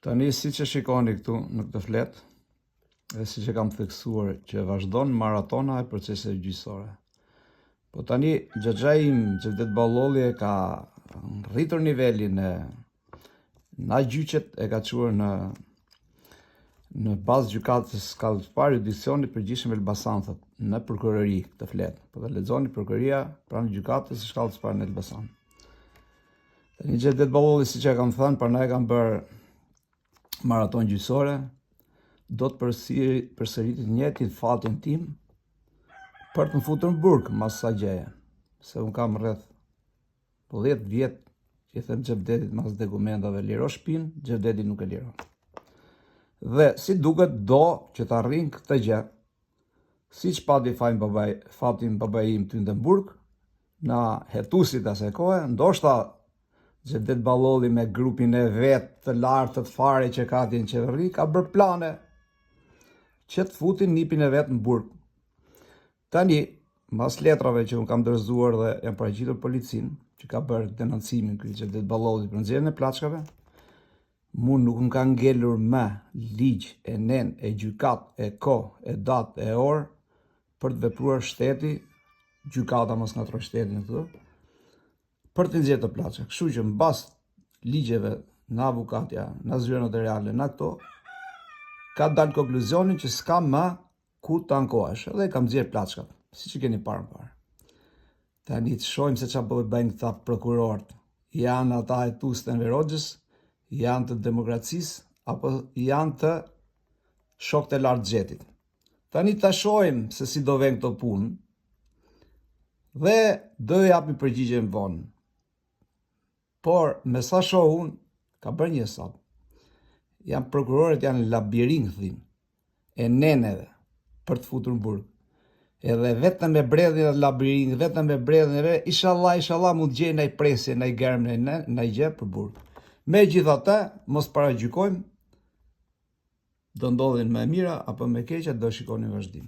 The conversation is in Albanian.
Tani si që shikoni këtu në këtë fletë, dhe si që kam theksuar që vazhdon maratona e proceseve gjyqësore. Po tani Xhaxhaim Xhevdet Ballolli e ka rritur nivelin e na gjyqet e ka çuar në bazë gjykatës kallëzpar judicionit përgjithshëm Elbasan thot, në prokurori këtë fletë. Po të lexoni prokuroria pranë gjykatës së kallëzpar në Elbasan. Tani Xhevdet Ballolli siç e kam thënë, prandaj kam bërë maraton gjyqësore, do të përsëritet njëjtin fatin tim për të më futur në burg mas sa gjeje. Se unë kam rreth 10 vjet që i them Xhevdetit mas dokumentave liro shtëpinë, Xhevdeti nuk e liron. Dhe si duket do që të arrin këtë gjë, siç pati fatin babai im ty në burg, na hetusit asaj kohe, ndoshta Xhevdet Ballolli me grupin e vet të lartë të fare që ka atje në qeveri, ka bërë plane që të futin nipin e vet në burg. Tani, mas letrave që unë kam dorëzuar dhe jam paraqitur policin, që ka bërë denoncimin ky Xhevdet Ballolli për nxjerrjen e plaçkave, mu nuk më ka ngelur me ligj e nen, e gjykat, e kohë, e datë, e orë për të vepruar shteti, gjykata mos ngatroj shtetin këtu, për të nxjerrë të plaçka. Kështu që mbas ligjeve në avukatja, në zyra notariale, në këto, ka dalë konkluzionin që s'ka më ku të ankohesh, edhe kam nxjerrë plaçkat, siç e keni parë më parë. Tani të shohim se çfarë bëjnë këta prokurorët. Janë ata hetues të Enver Hoxhës, janë të demokracisë, apo janë të shokët e lartë xhetit. Tani ta shohim se si do vjen këto punë dhe do japim përgjigjen vonë. Por me sa shoh unë, ka bërë një hesab. Janë prokurorët janë labirintin e neneve për të futur në burg. Edhe vetëm me bredhjen e labirintit, vetëm me bredhjen e inshallah mund të gjej ndaj presje, ndaj germ, ndaj gjë për burg. Megjithatë, mos paragjykojmë, do ndodhin më mira apo më keqja, do shikoni vazhdim.